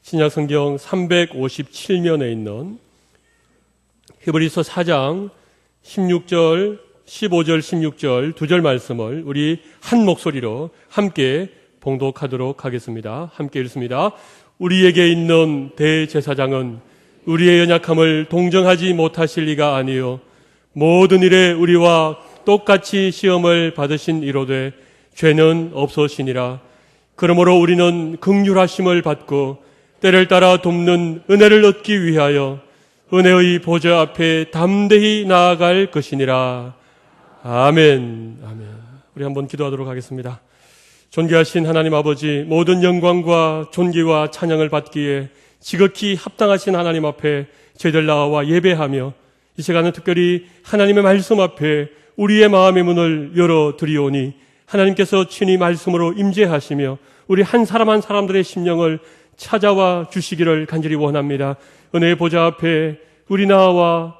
신약성경 357면에 있는 히브리서 4장 16절, 15절, 16절 두 절 말씀을 우리 한 목소리로 함께 봉독하도록 하겠습니다. 함께 읽습니다. 우리에게 있는 대제사장은 우리의 연약함을 동정하지 못하실 리가 아니요 모든 일에 우리와 똑같이 시험을 받으신 이로되 죄는 없으시니라. 그러므로 우리는 긍휼하심을 받고 때를 따라 돕는 은혜를 얻기 위하여 은혜의 보좌 앞에 담대히 나아갈 것이니라. 아멘. 아멘. 우리 한번 기도하도록 하겠습니다. 존귀하신 하나님 아버지, 모든 영광과 존귀와 찬양을 받기에 지극히 합당하신 하나님 앞에 저희들 나와 예배하며 이 시간은 특별히 하나님의 말씀 앞에 우리의 마음의 문을 열어드리오니 하나님께서 친히 말씀으로 임재하시며 우리 한 사람 한 사람들의 심령을 찾아와 주시기를 간절히 원합니다. 은혜의 보좌 앞에 우리 나와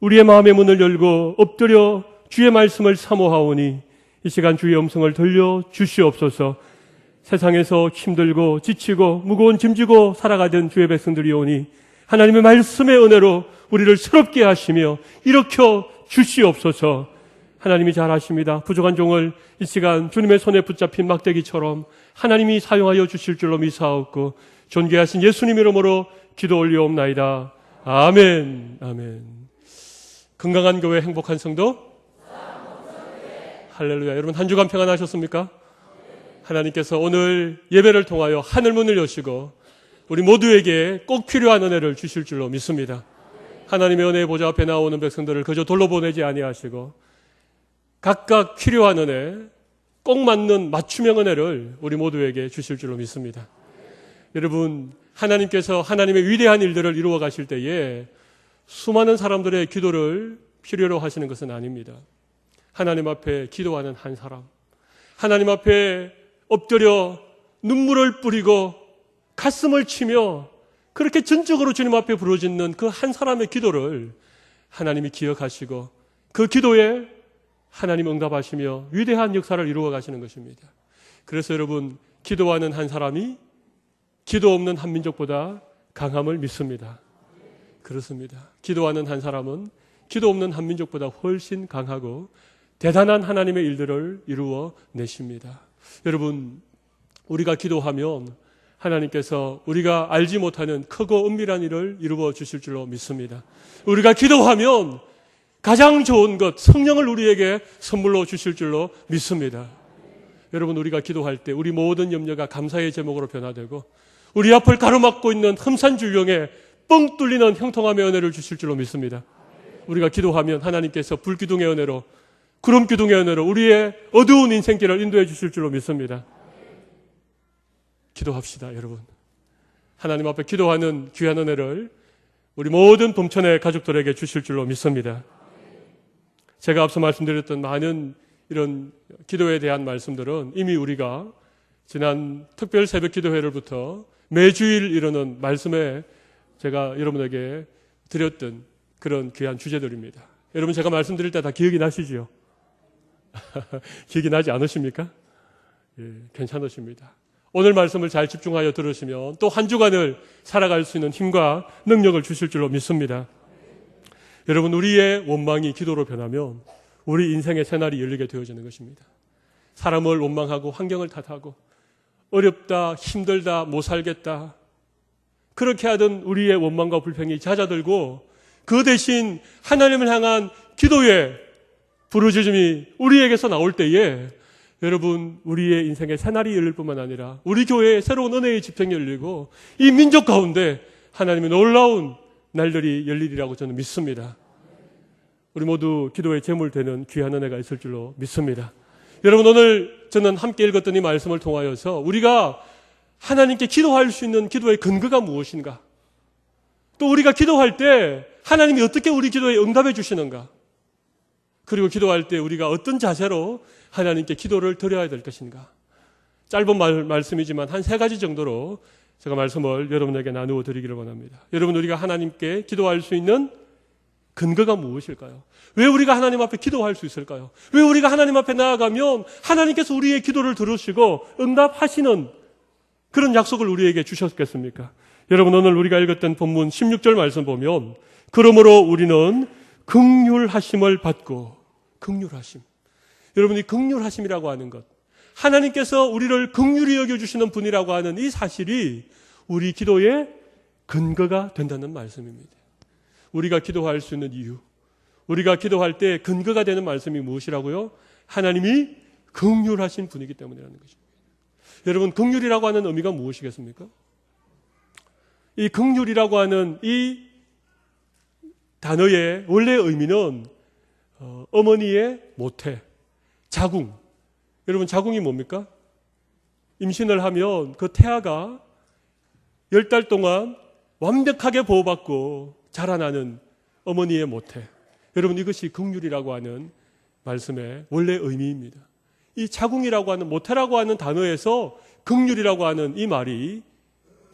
우리의 마음의 문을 열고 엎드려 주의 말씀을 사모하오니 이 시간 주의 음성을 들려 주시옵소서. 세상에서 힘들고 지치고 무거운 짐지고 살아가던 주의 백성들이 오니 하나님의 말씀의 은혜로 우리를 새롭게 하시며 일으켜 주시옵소서. 하나님이 잘 아십니다. 부족한 종을 이 시간 주님의 손에 붙잡힌 막대기처럼 하나님이 사용하여 주실 줄로 믿사옵고 존귀하신 예수님 이름으로 기도 올리옵나이다. 아멘. 아멘. 건강한 교회, 행복한 성도. 할렐루야. 여러분 한 주간 평안하셨습니까? 하나님께서 오늘 예배를 통하여 하늘문을 여시고 우리 모두에게 꼭 필요한 은혜를 주실 줄로 믿습니다. 하나님의 은혜의 보좌 앞에 나오는 백성들을 그저 돌로 보내지 아니하시고 각각 필요한 은혜, 꼭 맞는 맞춤형 은혜를 우리 모두에게 주실 줄로 믿습니다. 여러분, 하나님께서 하나님의 위대한 일들을 이루어 가실 때에 수많은 사람들의 기도를 필요로 하시는 것은 아닙니다. 하나님 앞에 기도하는 한 사람, 하나님 앞에 엎드려 눈물을 뿌리고 가슴을 치며 그렇게 전적으로 주님 앞에 부르짖는 그 한 사람의 기도를 하나님이 기억하시고 그 기도에 하나님 응답하시며 위대한 역사를 이루어 가시는 것입니다. 그래서 여러분, 기도하는 한 사람이 기도 없는 한 민족보다 강함을 믿습니다. 그렇습니다. 기도하는 한 사람은 기도 없는 한 민족보다 훨씬 강하고 대단한 하나님의 일들을 이루어 내십니다. 여러분, 우리가 기도하면 하나님께서 우리가 알지 못하는 크고 은밀한 일을 이루어 주실 줄로 믿습니다. 우리가 기도하면 가장 좋은 것, 성령을 우리에게 선물로 주실 줄로 믿습니다. 여러분, 우리가 기도할 때 우리 모든 염려가 감사의 제목으로 변화되고 우리 앞을 가로막고 있는 흠산줄령에 뻥 뚫리는 형통함의 은혜를 주실 줄로 믿습니다. 우리가 기도하면 하나님께서 불기둥의 은혜로, 구름기둥의 은혜로 우리의 어두운 인생길을 인도해 주실 줄로 믿습니다. 기도합시다, 여러분. 하나님 앞에 기도하는 귀한 은혜를 우리 모든 범천의 가족들에게 주실 줄로 믿습니다. 제가 앞서 말씀드렸던 많은 이런 기도에 대한 말씀들은 이미 우리가 지난 특별 새벽 기도회를부터 매주일 이루는 말씀에 제가 여러분에게 드렸던 그런 귀한 주제들입니다. 여러분, 제가 말씀드릴 때 다 기억이 나시죠? 기억이 나지 않으십니까? 예, 괜찮으십니다. 오늘 말씀을 잘 집중하여 들으시면 또 한 주간을 살아갈 수 있는 힘과 능력을 주실 줄로 믿습니다. 여러분, 우리의 원망이 기도로 변하면 우리 인생의 새날이 열리게 되어지는 것입니다. 사람을 원망하고 환경을 탓하고 어렵다, 힘들다, 못 살겠다 그렇게 하던 우리의 원망과 불평이 잦아들고 그 대신 하나님을 향한 기도의 부르짖음이 우리에게서 나올 때에 여러분, 우리의 인생의 새날이 열릴 뿐만 아니라 우리 교회에 새로운 은혜의 집행이 열리고 이 민족 가운데 하나님의 놀라운 날들이 열리리라고 저는 믿습니다. 우리 모두 기도의 제물 되는 귀한 은혜가 있을 줄로 믿습니다. 여러분, 오늘 저는 함께 읽었던 이 말씀을 통하여서 우리가 하나님께 기도할 수 있는 기도의 근거가 무엇인가, 또 우리가 기도할 때 하나님이 어떻게 우리 기도에 응답해 주시는가, 그리고 기도할 때 우리가 어떤 자세로 하나님께 기도를 드려야 될 것인가, 짧은 말씀이지만 한 3가지 정도로 제가 말씀을 여러분에게 나누어 드리기를 원합니다. 여러분, 우리가 하나님께 기도할 수 있는 근거가 무엇일까요? 왜 우리가 하나님 앞에 기도할 수 있을까요? 왜 우리가 하나님 앞에 나아가면 하나님께서 우리의 기도를 들으시고 응답하시는 그런 약속을 우리에게 주셨겠습니까? 여러분, 오늘 우리가 읽었던 본문 16절 말씀 보면 그러므로 우리는 긍휼하심을 받고, 긍휼하심. 여러분이 긍휼하심이라고 하는 것, 하나님께서 우리를 긍휼히 여겨주시는 분이라고 하는 이 사실이 우리 기도의 근거가 된다는 말씀입니다. 우리가 기도할 수 있는 이유, 우리가 기도할 때 근거가 되는 말씀이 무엇이라고요? 하나님이 긍휼하신 분이기 때문이라는 것입니다. 여러분, 긍휼이라고 하는 의미가 무엇이겠습니까? 이 긍휼이라고 하는 이 단어의 원래의 의미는 어머니의 모태, 자궁. 여러분, 자궁이 뭡니까? 임신을 하면 그 태아가 10달 동안 완벽하게 보호받고 자라나는 어머니의 모태. 여러분, 이것이 긍휼이라고 하는 말씀의 원래 의미입니다. 이 자궁이라고 하는, 모태라고 하는 단어에서 긍휼이라고 하는 이 말이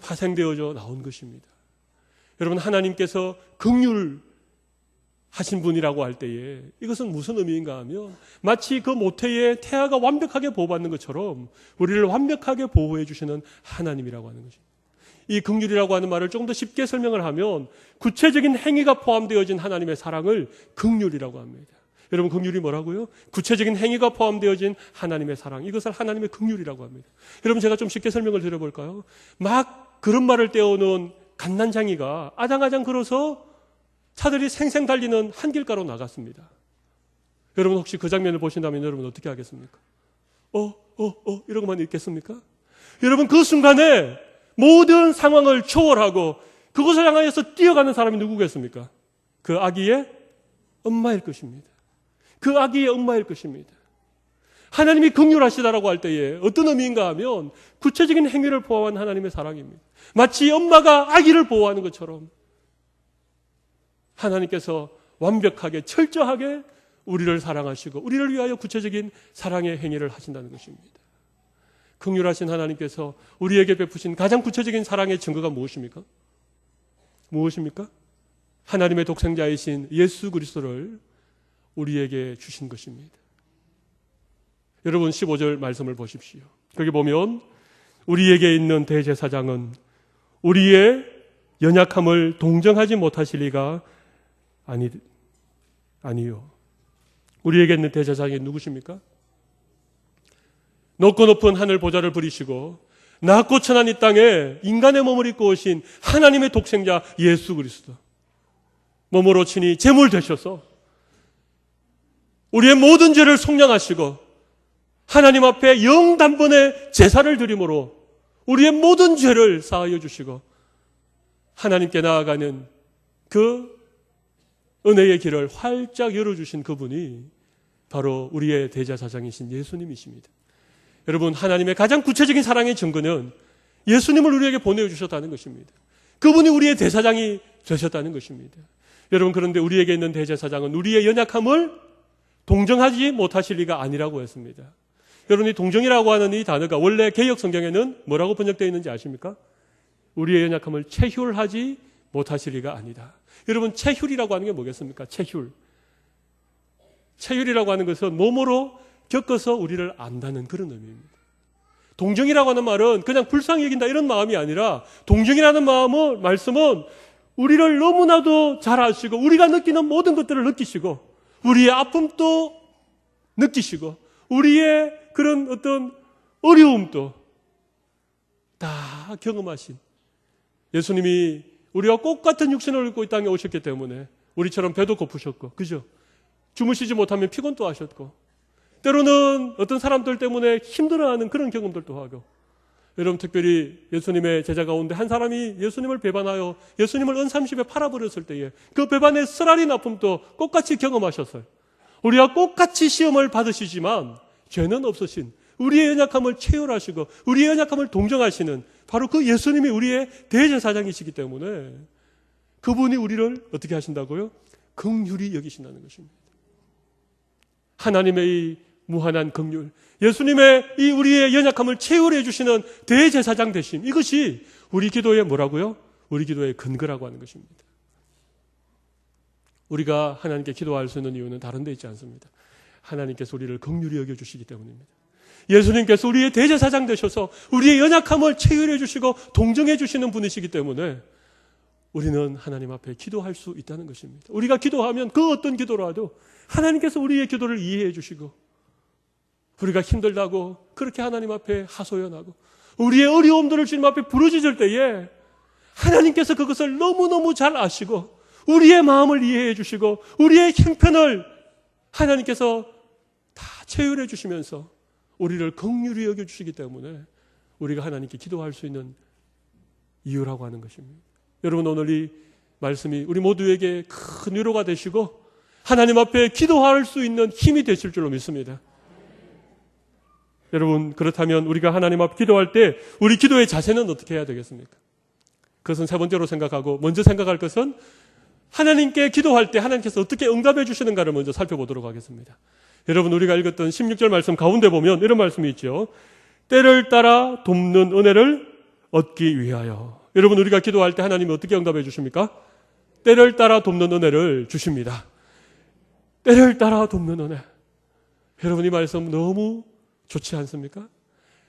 파생되어져 나온 것입니다. 여러분, 하나님께서 긍휼 하신 분이라고 할 때에 이것은 무슨 의미인가 하면 마치 그 모태의 태아가 완벽하게 보호받는 것처럼 우리를 완벽하게 보호해 주시는 하나님이라고 하는 것입니다. 이 긍휼이라고 하는 말을 조금 더 쉽게 설명을 하면 구체적인 행위가 포함되어진 하나님의 사랑을 긍휼이라고 합니다. 여러분, 긍휼이 뭐라고요? 구체적인 행위가 포함되어진 하나님의 사랑, 이것을 하나님의 긍휼이라고 합니다. 여러분, 제가 좀 쉽게 설명을 드려볼까요? 막 그릇말을 떼어놓은 갓난장이가 아장아장 걸어서 차들이 생생 달리는 한 길가로 나갔습니다. 여러분, 혹시 그 장면을 보신다면 여러분 어떻게 하겠습니까? 이러고만 있겠습니까? 여러분, 그 순간에 모든 상황을 초월하고 그것을 향하여서 뛰어가는 사람이 누구겠습니까? 그 아기의 엄마일 것입니다. 그 아기의 엄마일 것입니다. 하나님이 긍휼하시다라고 할 때에 어떤 의미인가 하면 구체적인 행위를 포함한 하나님의 사랑입니다. 마치 엄마가 아기를 보호하는 것처럼 하나님께서 완벽하게 철저하게 우리를 사랑하시고 우리를 위하여 구체적인 사랑의 행위를 하신다는 것입니다. 긍휼하신 하나님께서 우리에게 베푸신 가장 구체적인 사랑의 증거가 무엇입니까? 무엇입니까? 하나님의 독생자이신 예수 그리스도를 우리에게 주신 것입니다. 여러분, 15절 말씀을 보십시오. 거기 보면 우리에게 있는 대제사장은 우리의 연약함을 동정하지 못하실 리가 아니요. 우리에게 있는 대제사장이 누구십니까? 높고 높은 하늘 보좌를 부리시고 낮고 천한 이 땅에 인간의 몸을 입고 오신 하나님의 독생자 예수 그리스도, 몸으로 친히 제물 되셔서 우리의 모든 죄를 속량하시고 하나님 앞에 영단번의 제사를 드림으로 우리의 모든 죄를 사하여 주시고 하나님께 나아가는 그 은혜의 길을 활짝 열어주신 그분이 바로 우리의 대제사장이신 예수님이십니다. 여러분, 하나님의 가장 구체적인 사랑의 증거는 예수님을 우리에게 보내주셨다는 것입니다. 그분이 우리의 대사장이 되셨다는 것입니다. 여러분, 그런데 우리에게 있는 대제사장은 우리의 연약함을 동정하지 못하실 리가 아니라고 했습니다. 여러분, 이 동정이라고 하는 이 단어가 원래 개역 성경에는 뭐라고 번역되어 있는지 아십니까? 우리의 연약함을 체휼하지 못하실 리가 아니다. 여러분, 체휼이라고 하는 게 뭐겠습니까? 체휼. 체휼이라고 하는 것은 몸으로 겪어서 우리를 안다는 그런 의미입니다. 동정이라고 하는 말은 그냥 불쌍히 여긴다 이런 마음이 아니라 동정이라는 말씀은 우리를 너무나도 잘 아시고 우리가 느끼는 모든 것들을 느끼시고 우리의 아픔도 느끼시고 우리의 그런 어떤 어려움도 다 경험하신 예수님이 우리와 똑같은 육신을 입고 이 땅에 오셨기 때문에 우리처럼 배도 고프셨고, 그죠? 주무시지 못하면 피곤도 하셨고, 때로는 어떤 사람들 때문에 힘들어하는 그런 경험들도 하고, 여러분, 특별히 예수님의 제자 가운데 한 사람이 예수님을 배반하여 예수님을 은삼십에 팔아버렸을 때에 그 배반의 쓰라린 아픔도 똑같이 경험하셨어요. 우리와 똑같이 시험을 받으시지만 죄는 없으신 우리의 연약함을 체휼하시고 우리의 연약함을 동정하시는 바로 그 예수님이 우리의 대제사장이시기 때문에 그분이 우리를 어떻게 하신다고요? 긍휼히 여기신다는 것입니다. 하나님의 이 무한한 긍휼, 예수님의 이 우리의 연약함을 체휼해 주시는 대제사장 되심, 이것이 우리 기도의 뭐라고요? 우리 기도의 근거라고 하는 것입니다. 우리가 하나님께 기도할 수 있는 이유는 다른 데 있지 않습니다. 하나님께서 우리를 긍휼히 여겨주시기 때문입니다. 예수님께서 우리의 대제사장 되셔서 우리의 연약함을 체휼해 주시고 동정해 주시는 분이시기 때문에 우리는 하나님 앞에 기도할 수 있다는 것입니다. 우리가 기도하면 그 어떤 기도라도 하나님께서 우리의 기도를 이해해 주시고 우리가 힘들다고 그렇게 하나님 앞에 하소연하고 우리의 어려움들을 주님 앞에 부르짖을 때에 하나님께서 그것을 너무너무 잘 아시고 우리의 마음을 이해해 주시고 우리의 형편을 하나님께서 다 체휼해 주시면서 우리를 긍휼히 여겨주시기 때문에 우리가 하나님께 기도할 수 있는 이유라고 하는 것입니다. 여러분, 오늘 이 말씀이 우리 모두에게 큰 위로가 되시고 하나님 앞에 기도할 수 있는 힘이 되실 줄로 믿습니다. 여러분, 그렇다면 우리가 하나님 앞에 기도할 때 우리 기도의 자세는 어떻게 해야 되겠습니까? 그것은 세 번째로 생각하고 먼저 생각할 것은 하나님께 기도할 때 하나님께서 어떻게 응답해 주시는가를 먼저 살펴보도록 하겠습니다. 여러분, 우리가 읽었던 16절 말씀 가운데 보면 이런 말씀이 있죠. 때를 따라 돕는 은혜를 얻기 위하여. 여러분, 우리가 기도할 때 하나님이 어떻게 응답해 주십니까? 때를 따라 돕는 은혜를 주십니다. 때를 따라 돕는 은혜. 여러분, 이 말씀 너무 좋지 않습니까?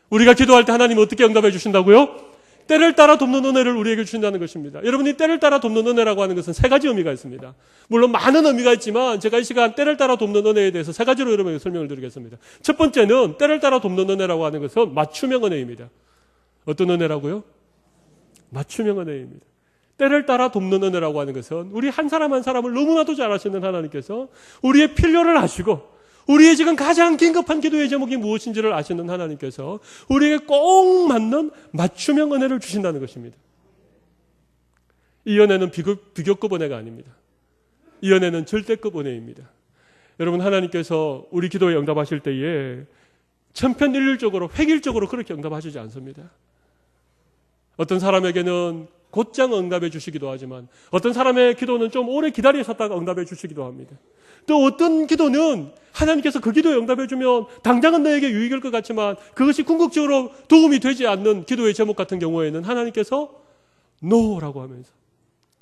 우리가 기도할 때 하나님이 어떻게 응답해 주신다고요? 때를 따라 돕는 은혜를 우리에게 주신다는 것입니다. 여러분이 때를 따라 돕는 은혜라고 하는 것은 세 가지 의미가 있습니다. 물론 많은 의미가 있지만 제가 이 시간 때를 따라 돕는 은혜에 대해서 세 가지로 여러분에게 설명을 드리겠습니다. 첫 번째는 때를 따라 돕는 은혜라고 하는 것은 맞춤형 은혜입니다. 어떤 은혜라고요? 맞춤형 은혜입니다. 때를 따라 돕는 은혜라고 하는 것은 우리 한 사람 한 사람을 너무나도 잘 아시는 하나님께서 우리의 필요를 아시고 우리의 지금 가장 긴급한 기도의 제목이 무엇인지를 아시는 하나님께서 우리에게 꼭 맞는 맞춤형 은혜를 주신다는 것입니다. 이 은혜는 비교급 은혜가 아닙니다. 이 은혜는 절대급 은혜입니다. 여러분, 하나님께서 우리 기도에 응답하실 때에 천편일률적으로 획일적으로 그렇게 응답하시지 않습니다. 어떤 사람에게는 곧장 응답해 주시기도 하지만 어떤 사람의 기도는 좀 오래 기다리셨다가 응답해 주시기도 합니다. 또 어떤 기도는 하나님께서 그 기도에 응답해 주면 당장은 너에게 유익일 것 같지만 그것이 궁극적으로 도움이 되지 않는 기도의 제목 같은 경우에는 하나님께서 NO라고 하면서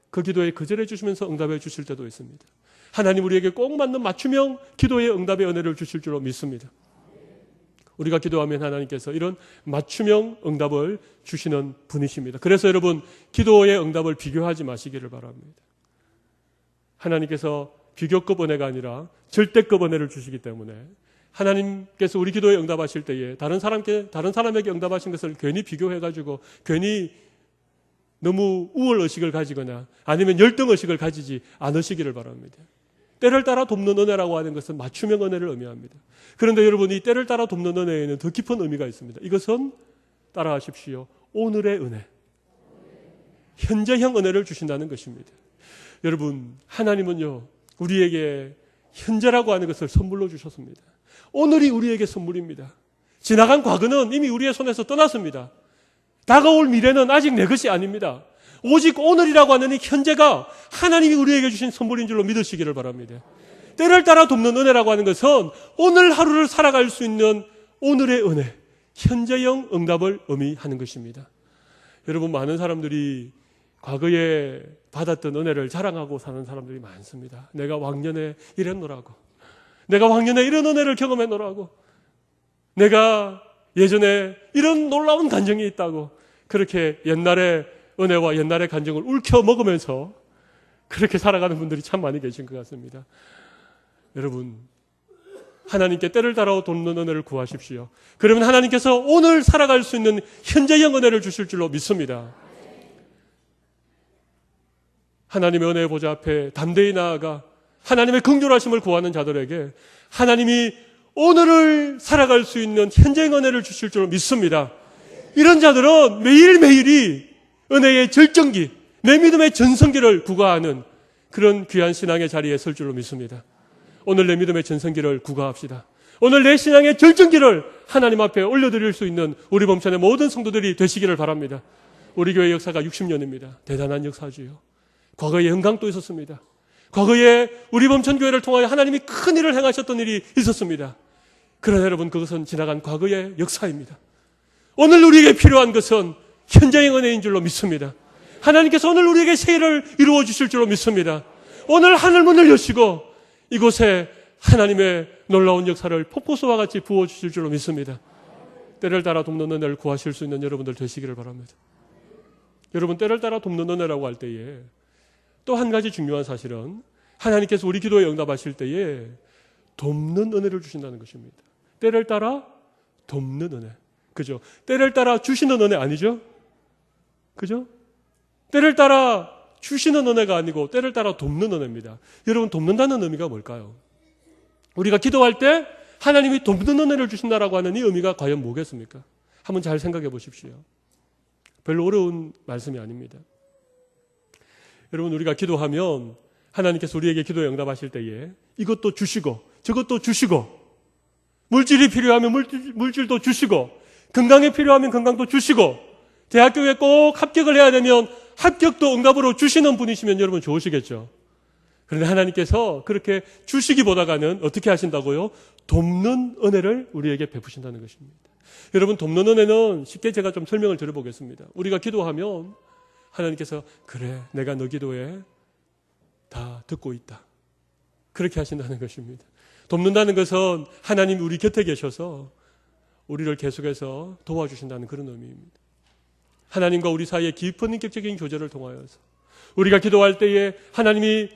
그 기도에 거절해 주시면서 응답해 주실 때도 있습니다. 하나님 우리에게 꼭 맞는 맞춤형 기도의 응답의 은혜를 주실 줄로 믿습니다. 우리가 기도하면 하나님께서 이런 맞춤형 응답을 주시는 분이십니다. 그래서 여러분, 기도의 응답을 비교하지 마시기를 바랍니다. 하나님께서 비교급 은혜가 아니라 절대급 은혜를 주시기 때문에 하나님께서 우리 기도에 응답하실 때에 다른 사람에게 응답하신 것을 괜히 비교해가지고 괜히 너무 우월의식을 가지거나 아니면 열등의식을 가지지 않으시기를 바랍니다. 때를 따라 돕는 은혜라고 하는 것은 맞춤형 은혜를 의미합니다. 그런데 여러분, 이 때를 따라 돕는 은혜에는 더 깊은 의미가 있습니다. 이것은 따라하십시오. 오늘의 은혜. 현재형 은혜를 주신다는 것입니다. 여러분, 하나님은요, 우리에게 현재라고 하는 것을 선물로 주셨습니다. 오늘이 우리에게 선물입니다. 지나간 과거는 이미 우리의 손에서 떠났습니다. 다가올 미래는 아직 내 것이 아닙니다. 오직 오늘이라고 하는 이 현재가 하나님이 우리에게 주신 선물인 줄로 믿으시기를 바랍니다. 때를 따라 돕는 은혜라고 하는 것은 오늘 하루를 살아갈 수 있는 오늘의 은혜, 현재형 응답을 의미하는 것입니다. 여러분, 많은 사람들이 과거에 받았던 은혜를 자랑하고 사는 사람들이 많습니다. 내가 왕년에 이랬노라고, 내가 왕년에 이런 은혜를 경험했노라고, 내가 예전에 이런 놀라운 간증이 있다고, 그렇게 옛날의 은혜와 옛날의 간증을 울켜 먹으면서 그렇게 살아가는 분들이 참 많이 계신 것 같습니다. 여러분, 하나님께 때를 따라 돕는 은혜를 구하십시오. 그러면 하나님께서 오늘 살아갈 수 있는 현재형 은혜를 주실 줄로 믿습니다. 하나님의 은혜의 보좌 앞에 담대히 나아가 하나님의 긍휼하심을 구하는 자들에게 하나님이 오늘을 살아갈 수 있는 현재형 은혜를 주실 줄로 믿습니다. 이런 자들은 매일매일이 은혜의 절정기, 내 믿음의 전성기를 구가하는 그런 귀한 신앙의 자리에 설 줄로 믿습니다. 오늘 내 믿음의 전성기를 구가합시다. 오늘 내 신앙의 절정기를 하나님 앞에 올려드릴 수 있는 우리 범천의 모든 성도들이 되시기를 바랍니다. 우리 교회 역사가 60년입니다. 대단한 역사지요. 과거에 영광도 있었습니다. 과거에 우리 범천교회를 통하여 하나님이 큰 일을 행하셨던 일이 있었습니다. 그러나 여러분, 그것은 지나간 과거의 역사입니다. 오늘 우리에게 필요한 것은 현재의 은혜인 줄로 믿습니다. 하나님께서 오늘 우리에게 새 일을 이루어 주실 줄로 믿습니다. 오늘 하늘문을 여시고 이곳에 하나님의 놀라운 역사를 폭포수와 같이 부어주실 줄로 믿습니다. 때를 따라 돕는 은혜를 구하실 수 있는 여러분들 되시기를 바랍니다. 여러분, 때를 따라 돕는 은혜라고 할 때에 또 한 가지 중요한 사실은 하나님께서 우리 기도에 응답하실 때에 돕는 은혜를 주신다는 것입니다. 때를 따라 돕는 은혜. 그죠? 때를 따라 주시는 은혜 아니죠? 그죠? 때를 따라 주시는 은혜가 아니고 때를 따라 돕는 은혜입니다. 여러분, 돕는다는 의미가 뭘까요? 우리가 기도할 때 하나님이 돕는 은혜를 주신다라고 하는 이 의미가 과연 뭐겠습니까? 한번 잘 생각해 보십시오. 별로 어려운 말씀이 아닙니다. 여러분, 우리가 기도하면 하나님께서 우리에게 기도에 응답하실 때에 이것도 주시고 저것도 주시고, 물질이 필요하면 물질도 주시고, 건강이 필요하면 건강도 주시고, 대학교에 꼭 합격을 해야 되면 합격도 응답으로 주시는 분이시면 여러분 좋으시겠죠. 그런데 하나님께서 그렇게 주시기보다는 어떻게 하신다고요? 돕는 은혜를 우리에게 베푸신다는 것입니다. 여러분, 돕는 은혜는 쉽게 제가 좀 설명을 드려보겠습니다. 우리가 기도하면 하나님께서 그래, 내가 너 기도에 다 듣고 있다, 그렇게 하신다는 것입니다. 돕는다는 것은 하나님이 우리 곁에 계셔서 우리를 계속해서 도와주신다는 그런 의미입니다. 하나님과 우리 사이의 깊은 인격적인 교제를 통하여서 우리가 기도할 때에 하나님이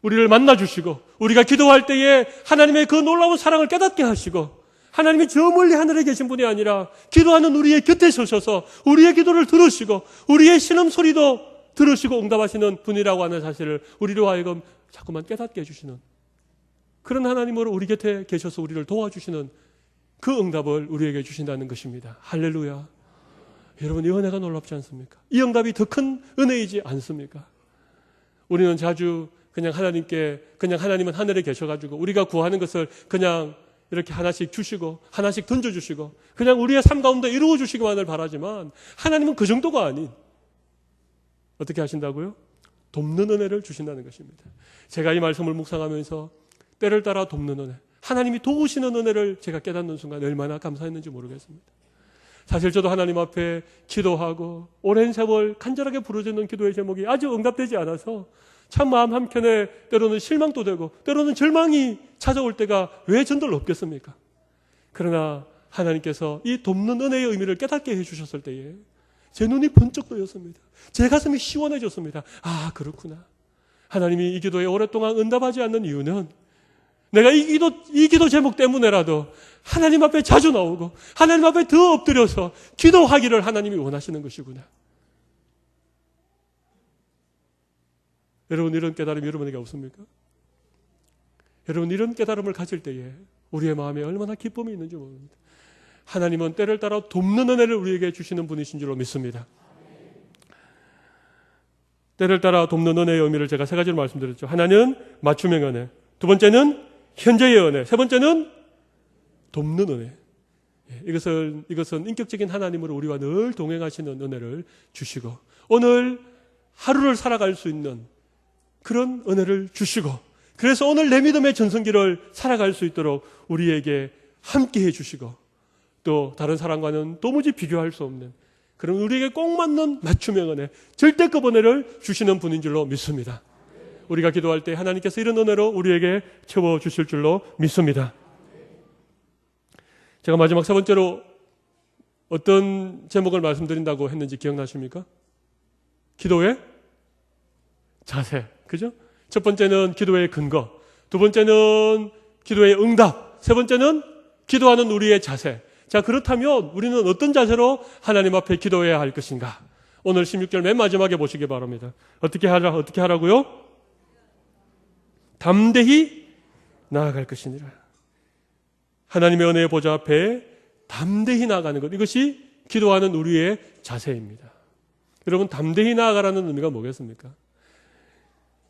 우리를 만나주시고, 우리가 기도할 때에 하나님의 그 놀라운 사랑을 깨닫게 하시고, 하나님이 저 멀리 하늘에 계신 분이 아니라 기도하는 우리의 곁에 서셔서 우리의 기도를 들으시고 우리의 신음소리도 들으시고 응답하시는 분이라고 하는 사실을 우리로 하여금 자꾸만 깨닫게 해주시는 그런 하나님으로 우리 곁에 계셔서 우리를 도와주시는 그 응답을 우리에게 주신다는 것입니다. 할렐루야. 여러분, 이 은혜가 놀랍지 않습니까? 이 응답이 더 큰 은혜이지 않습니까? 우리는 자주 그냥 하나님은 하늘에 계셔가지고 우리가 구하는 것을 그냥 이렇게 하나씩 주시고 하나씩 던져주시고 그냥 우리의 삶 가운데 이루어주시기만을 바라지만, 하나님은 그 정도가 아닌, 어떻게 하신다고요? 돕는 은혜를 주신다는 것입니다. 제가 이 말씀을 묵상하면서 때를 따라 돕는 은혜, 하나님이 도우시는 은혜를 제가 깨닫는 순간 얼마나 감사했는지 모르겠습니다. 사실 저도 하나님 앞에 기도하고 오랜 세월 간절하게 부르짖는 기도의 제목이 아직 응답되지 않아서 참 마음 한켠에 때로는 실망도 되고 때로는 절망이 찾아올 때가 왜 전들 없겠습니까? 그러나 하나님께서 이 돕는 은혜의 의미를 깨닫게 해주셨을 때에 제 눈이 번쩍 뜨였습니다. 제 가슴이 시원해졌습니다. 아, 그렇구나. 하나님이 이 기도에 오랫동안 응답하지 않는 이유는 내가 이 기도 제목 때문에라도 하나님 앞에 자주 나오고 하나님 앞에 더 엎드려서 기도하기를 하나님이 원하시는 것이구나. 여러분, 이런 깨달음이 여러분에게 없습니까? 여러분, 이런 깨달음을 가질 때에 우리의 마음에 얼마나 기쁨이 있는지 모릅니다. 하나님은 때를 따라 돕는 은혜를 우리에게 주시는 분이신 줄로 믿습니다. 때를 따라 돕는 은혜의 의미를 제가 세 가지로 말씀드렸죠. 하나는 맞춤형 은혜, 두 번째는 현재의 은혜, 세 번째는 돕는 은혜. 이것은 인격적인 하나님으로 우리와 늘 동행하시는 은혜를 주시고 오늘 하루를 살아갈 수 있는 그런 은혜를 주시고, 그래서 오늘 내 믿음의 전성기를 살아갈 수 있도록 우리에게 함께해 주시고, 또 다른 사람과는 도무지 비교할 수 없는 그런 우리에게 꼭 맞는 맞춤형 은혜, 절대급 은혜를 주시는 분인 줄로 믿습니다. 우리가 기도할 때 하나님께서 이런 은혜로 우리에게 채워주실 줄로 믿습니다. 제가 마지막 세 번째로 어떤 제목을 말씀드린다고 했는지 기억나십니까? 기도의 자세. 그죠? 첫 번째는 기도의 근거, 두 번째는 기도의 응답, 세 번째는 기도하는 우리의 자세. 자, 그렇다면 우리는 어떤 자세로 하나님 앞에 기도해야 할 것인가? 오늘 16절 맨 마지막에 보시기 바랍니다. 어떻게 하라고요? 담대히 나아갈 것이니라. 하나님의 은혜의 보좌 앞에 담대히 나아가는 것, 이것이 기도하는 우리의 자세입니다. 여러분, 담대히 나아가라는 의미가 뭐겠습니까?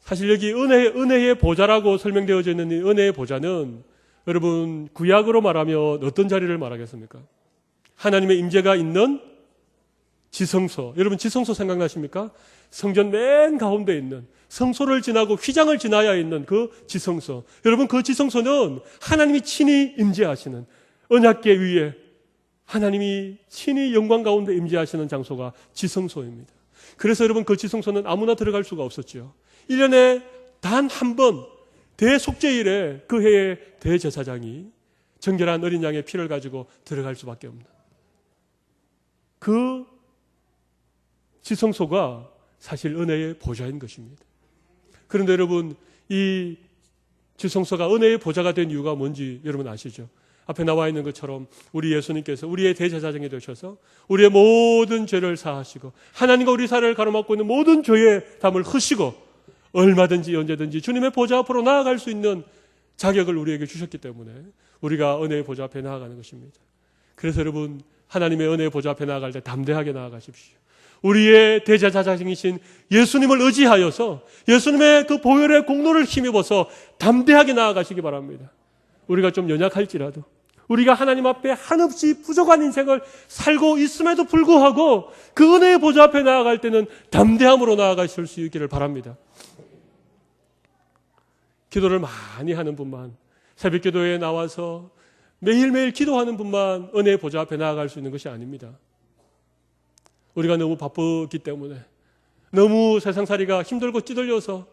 사실 여기 은혜의 보좌라고 설명되어져 있는 이 은혜의 보좌는 여러분, 구약으로 말하면 어떤 자리를 말하겠습니까? 하나님의 임재가 있는 지성소. 여러분, 지성소 생각나십니까? 성전 맨 가운데 있는, 성소를 지나고 휘장을 지나야 있는 그 지성소. 여러분, 그 지성소는 하나님이 친히 임재하시는, 언약궤 위에 하나님이 친히 영광 가운데 임재하시는 장소가 지성소입니다. 그래서 여러분, 그 지성소는 아무나 들어갈 수가 없었죠. 1년에 단 한 번 대속죄일에 그 해의 대제사장이 정결한 어린 양의 피를 가지고 들어갈 수밖에 없는, 그 지성소가 사실 은혜의 보좌인 것입니다. 그런데 여러분, 이 지성소가 은혜의 보좌가 된 이유가 뭔지 여러분 아시죠? 앞에 나와 있는 것처럼 우리 예수님께서 우리의 대제사장이 되셔서 우리의 모든 죄를 사하시고 하나님과 우리 사이를 가로막고 있는 모든 죄의 담을 흐시고 얼마든지 언제든지 주님의 보좌 앞으로 나아갈 수 있는 자격을 우리에게 주셨기 때문에 우리가 은혜의 보좌 앞에 나아가는 것입니다. 그래서 여러분, 하나님의 은혜의 보좌 앞에 나아갈 때 담대하게 나아가십시오. 우리의 대제사장이신 예수님을 의지하여서 예수님의 그 보혈의 공로를 힘입어서 담대하게 나아가시기 바랍니다. 우리가 좀 연약할지라도, 우리가 하나님 앞에 한없이 부족한 인생을 살고 있음에도 불구하고 그 은혜의 보좌 앞에 나아갈 때는 담대함으로 나아가실 수 있기를 바랍니다. 기도를 많이 하는 분만, 새벽 기도에 나와서 매일매일 기도하는 분만 은혜의 보좌 앞에 나아갈 수 있는 것이 아닙니다. 우리가 너무 바쁘기 때문에, 너무 세상살이가 힘들고 찌들려서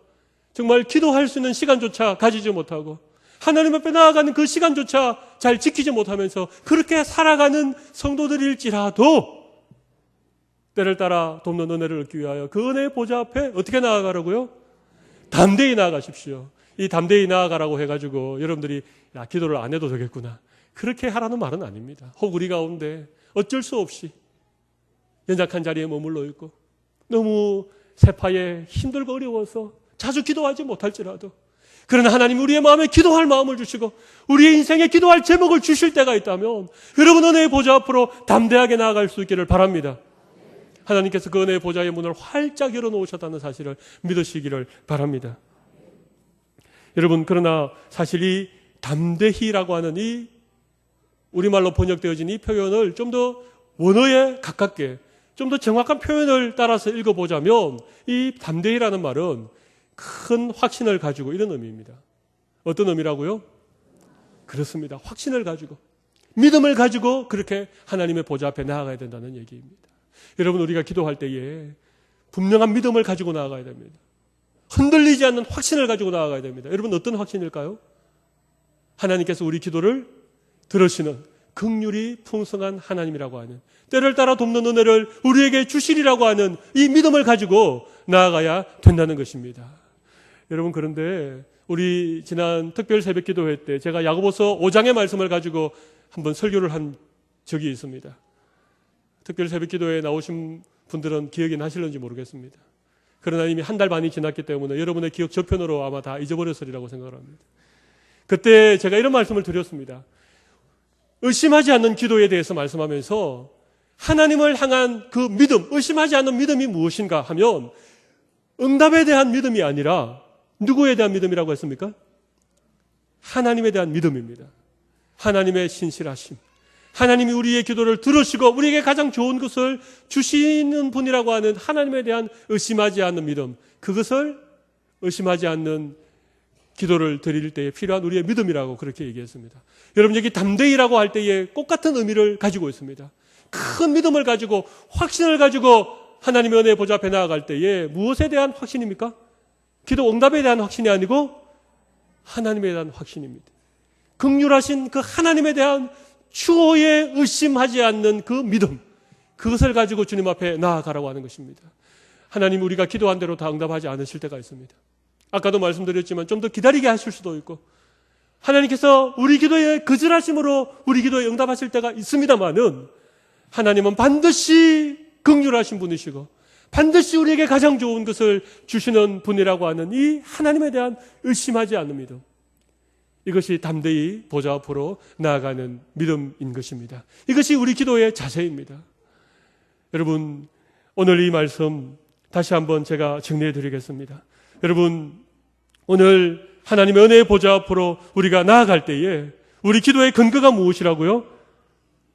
정말 기도할 수 있는 시간조차 가지지 못하고 하나님 앞에 나아가는 그 시간조차 잘 지키지 못하면서 그렇게 살아가는 성도들일지라도 때를 따라 돕는 은혜를 얻기 위하여 그 은혜의 보좌 앞에 어떻게 나아가라고요? 담대히 나아가십시오. 이 담대히 나아가라고 해가지고 여러분들이 야, 기도를 안 해도 되겠구나, 그렇게 하라는 말은 아닙니다. 혹 우리 가운데 어쩔 수 없이 연약한 자리에 머물러 있고 너무 세파에 힘들고 어려워서 자주 기도하지 못할지라도, 그러나 하나님 우리의 마음에 기도할 마음을 주시고 우리의 인생에 기도할 제목을 주실 때가 있다면 여러분 은혜의 보좌 앞으로 담대하게 나아갈 수 있기를 바랍니다. 하나님께서 그 은혜의 보좌의 문을 활짝 열어놓으셨다는 사실을 믿으시기를 바랍니다. 여러분, 그러나 사실 이 담대히라고 하는 이 우리말로 번역되어진 이 표현을 좀 더 원어에 가깝게, 좀 더 정확한 표현을 따라서 읽어보자면 이 담대히라는 말은 큰 확신을 가지고 이런 의미입니다. 어떤 의미라고요? 그렇습니다. 확신을 가지고, 믿음을 가지고 그렇게 하나님의 보좌 앞에 나아가야 된다는 얘기입니다. 여러분, 우리가 기도할 때에 분명한 믿음을 가지고 나아가야 됩니다. 흔들리지 않는 확신을 가지고 나아가야 됩니다. 여러분, 어떤 확신일까요? 하나님께서 우리 기도를 들으시는 긍휼이 풍성한 하나님이라고 하는, 때를 따라 돕는 은혜를 우리에게 주시리라고 하는 이 믿음을 가지고 나아가야 된다는 것입니다. 여러분, 그런데 우리 지난 특별 새벽 기도회 때 제가 야고보서 5장의 말씀을 가지고 한번 설교를 한 적이 있습니다. 특별 새벽 기도회에 나오신 분들은 기억이 나실는지 모르겠습니다. 그러나 이미 한 달 반이 지났기 때문에 여러분의 기억 저편으로 아마 다 잊어버렸으리라고 생각을 합니다. 그때 제가 이런 말씀을 드렸습니다. 의심하지 않는 기도에 대해서 말씀하면서 하나님을 향한 그 믿음, 의심하지 않는 믿음이 무엇인가 하면 응답에 대한 믿음이 아니라 누구에 대한 믿음이라고 했습니까? 하나님에 대한 믿음입니다. 하나님의 신실하심, 하나님이 우리의 기도를 들으시고 우리에게 가장 좋은 것을 주시는 분이라고 하는 하나님에 대한 의심하지 않는 믿음, 그것을 의심하지 않는 기도를 드릴 때에 필요한 우리의 믿음이라고 그렇게 얘기했습니다. 여러분, 여기 담대히라고 할 때에 똑같은 의미를 가지고 있습니다. 큰 믿음을 가지고, 확신을 가지고 하나님의 은혜의 보좌 앞에 나아갈 때에 무엇에 대한 확신입니까? 기도 응답에 대한 확신이 아니고 하나님에 대한 확신입니다. 긍휼하신 그 하나님에 대한 추호에 의심하지 않는 그 믿음, 그것을 가지고 주님 앞에 나아가라고 하는 것입니다. 하나님, 우리가 기도한 대로 다 응답하지 않으실 때가 있습니다. 아까도 말씀드렸지만 좀 더 기다리게 하실 수도 있고, 하나님께서 우리 기도에 거절하심으로 우리 기도에 응답하실 때가 있습니다만은 하나님은 반드시 긍휼하신 분이시고 반드시 우리에게 가장 좋은 것을 주시는 분이라고 하는 이 하나님에 대한 의심하지 않는 믿음, 이것이 담대히 보좌 앞으로 나아가는 믿음인 것입니다. 이것이 우리 기도의 자세입니다. 여러분, 오늘 이 말씀 다시 한번 제가 정리해 드리겠습니다. 여러분, 오늘 하나님의 은혜의 보좌 앞으로 우리가 나아갈 때에 우리 기도의 근거가 무엇이라고요?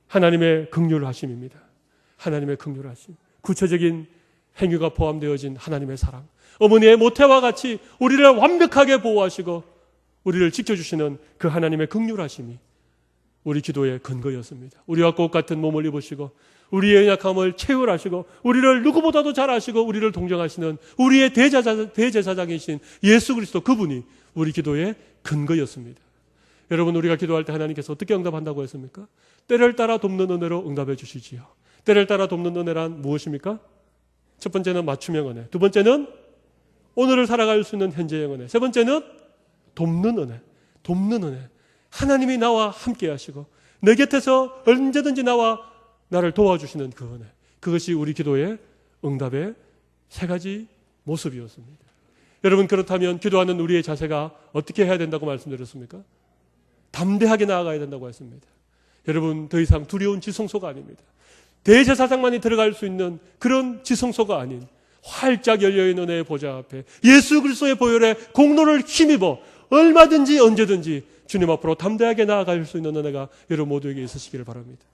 하나님의 긍휼하심입니다. 하나님의 긍휼하심, 구체적인 행위가 포함되어진 하나님의 사랑, 어머니의 모태와 같이 우리를 완벽하게 보호하시고 우리를 지켜주시는 그 하나님의 긍휼하심이 우리 기도의 근거였습니다. 우리와 똑같은 몸을 입으시고 우리의 연약함을 채울하시고 우리를 누구보다도 잘 아시고 우리를 동정하시는 우리의 대제사장이신 예수 그리스도, 그분이 우리 기도의 근거였습니다. 여러분, 우리가 기도할 때 하나님께서 어떻게 응답한다고 했습니까? 때를 따라 돕는 은혜로 응답해 주시지요. 때를 따라 돕는 은혜란 무엇입니까? 첫 번째는 맞춤형 은혜, 두 번째는 오늘을 살아갈 수 있는 현재형 은혜, 세 번째는 돕는 은혜. 돕는 은혜. 하나님이 나와 함께 하시고 내 곁에서 언제든지 나를 도와주시는 그 은혜. 그것이 우리 기도의 응답의 세 가지 모습이었습니다. 여러분, 그렇다면 기도하는 우리의 자세가 어떻게 해야 된다고 말씀드렸습니까? 담대하게 나아가야 된다고 했습니다. 여러분, 더 이상 두려운 지성소가 아닙니다. 대제사장만이 들어갈 수 있는 그런 지성소가 아닌 활짝 열려있는 은혜의 보좌 앞에 예수 그리스도의 보혈의 공로를 힘입어 얼마든지 언제든지 주님 앞으로 담대하게 나아갈 수 있는 은혜가 여러분 모두에게 있으시기를 바랍니다.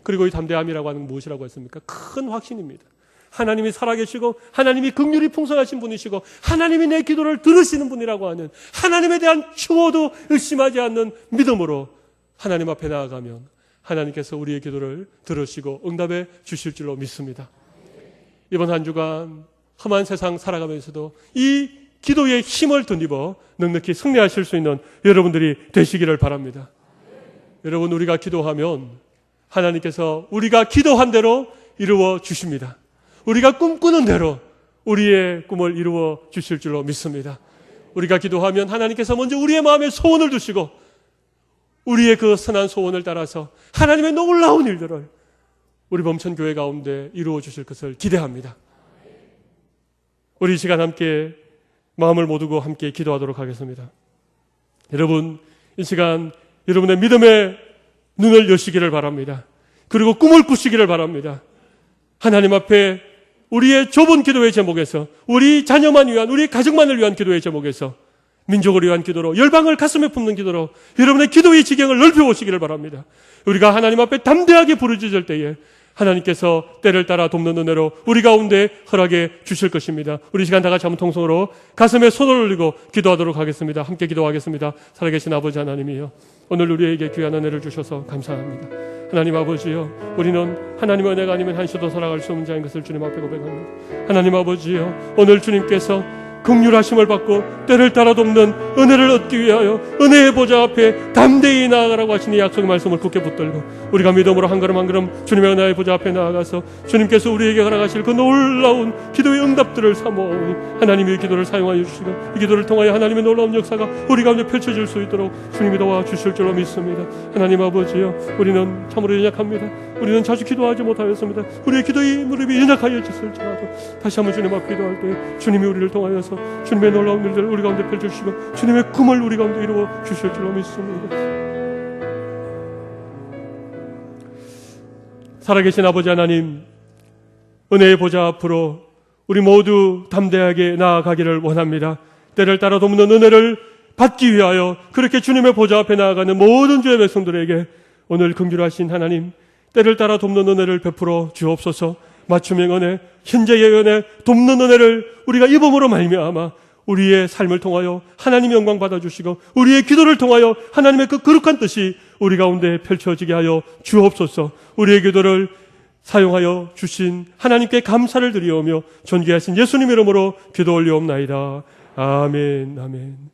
그리고 이 담대함이라고 하는 건 무엇이라고 했습니까? 큰 확신입니다. 하나님이 살아계시고 하나님이 긍휼이 풍성하신 분이시고 하나님이 내 기도를 들으시는 분이라고 하는 하나님에 대한 추호도 의심하지 않는 믿음으로 하나님 앞에 나아가면 하나님께서 우리의 기도를 들으시고 응답해 주실 줄로 믿습니다. 이번 한 주간 험한 세상 살아가면서도 이 기도의 힘을 덧입어 넉넉히 승리하실 수 있는 여러분들이 되시기를 바랍니다. 여러분, 우리가 기도하면 하나님께서 우리가 기도한 대로 이루어 주십니다. 우리가 꿈꾸는 대로 우리의 꿈을 이루어 주실 줄로 믿습니다. 우리가 기도하면 하나님께서 먼저 우리의 마음에 소원을 두시고 우리의 그 선한 소원을 따라서 하나님의 놀라운 일들을 우리 범천교회 가운데 이루어 주실 것을 기대합니다. 우리 이 시간 함께 마음을 모두고 함께 기도하도록 하겠습니다. 여러분, 이 시간 여러분의 믿음의 눈을 여시기를 바랍니다. 그리고 꿈을 꾸시기를 바랍니다. 하나님 앞에 우리의 좁은 기도의 제목에서 우리 자녀만 위한, 우리 가족만을 위한 기도의 제목에서 민족을 위한 기도로, 열방을 가슴에 품는 기도로 여러분의 기도의 지경을 넓혀오시기를 바랍니다. 우리가 하나님 앞에 담대하게 부르짖을 때에 하나님께서 때를 따라 돕는 은혜로 우리 가운데 허락해 주실 것입니다. 우리 시간 다 같이 한번 통성으로 가슴에 손을 올리고 기도하도록 하겠습니다. 함께 기도하겠습니다. 살아계신 아버지 하나님이여, 오늘 우리에게 귀한 은혜를 주셔서 감사합니다. 하나님 아버지여, 우리는 하나님의 은혜가 아니면 한시도 살아갈 수 없는 자인 것을 주님 앞에 고백합니다. 하나님 아버지여, 오늘 주님께서 긍휼하심을 받고 때를 따라 돕는 은혜를 얻기 위하여 은혜의 보좌 앞에 담대히 나아가라고 하시니 약속의 말씀을 굳게 붙들고 우리가 믿음으로 한 걸음 한 걸음 주님의 은혜의 보좌 앞에 나아가서 주님께서 우리에게 허락하실 그 놀라운 기도의 응답들을 사모하오니 하나님의 기도를 사용하여 주시고 이 기도를 통하여 하나님의 놀라운 역사가 우리 가운데 펼쳐질 수 있도록 주님이 도와주실 줄로 믿습니다. 하나님 아버지여, 우리는 참으로 연약합니다. 우리는 자주 기도하지 못하였습니다. 우리의 기도의 무릎이 연약하여졌을지라도 다시 한번 주님 앞에 기도할 때 주님이 우리를 통하여서 주님의 놀라운 일들을 우리 가운데 펼쳐주시고 주님의 꿈을 우리 가운데 이루어 주실 줄로 믿습니다. 살아계신 아버지 하나님, 은혜의 보좌 앞으로 우리 모두 담대하게 나아가기를 원합니다. 때를 따라 돕는 은혜를 받기 위하여 그렇게 주님의 보좌 앞에 나아가는 모든 주의 백성들에게 오늘 긍휼하신 하나님, 때를 따라 돕는 은혜를 베풀어 주옵소서. 맞춤형 은혜, 현재의 은혜, 돕는 은혜를 우리가 입음으로 말미암아 우리의 삶을 통하여 하나님의 영광 받아주시고 우리의 기도를 통하여 하나님의 그 거룩한 뜻이 우리 가운데 펼쳐지게 하여 주옵소서. 우리의 기도를 사용하여 주신 하나님께 감사를 드리오며 존귀하신 예수님 이름으로 기도 올리옵나이다. 아멘, 아멘.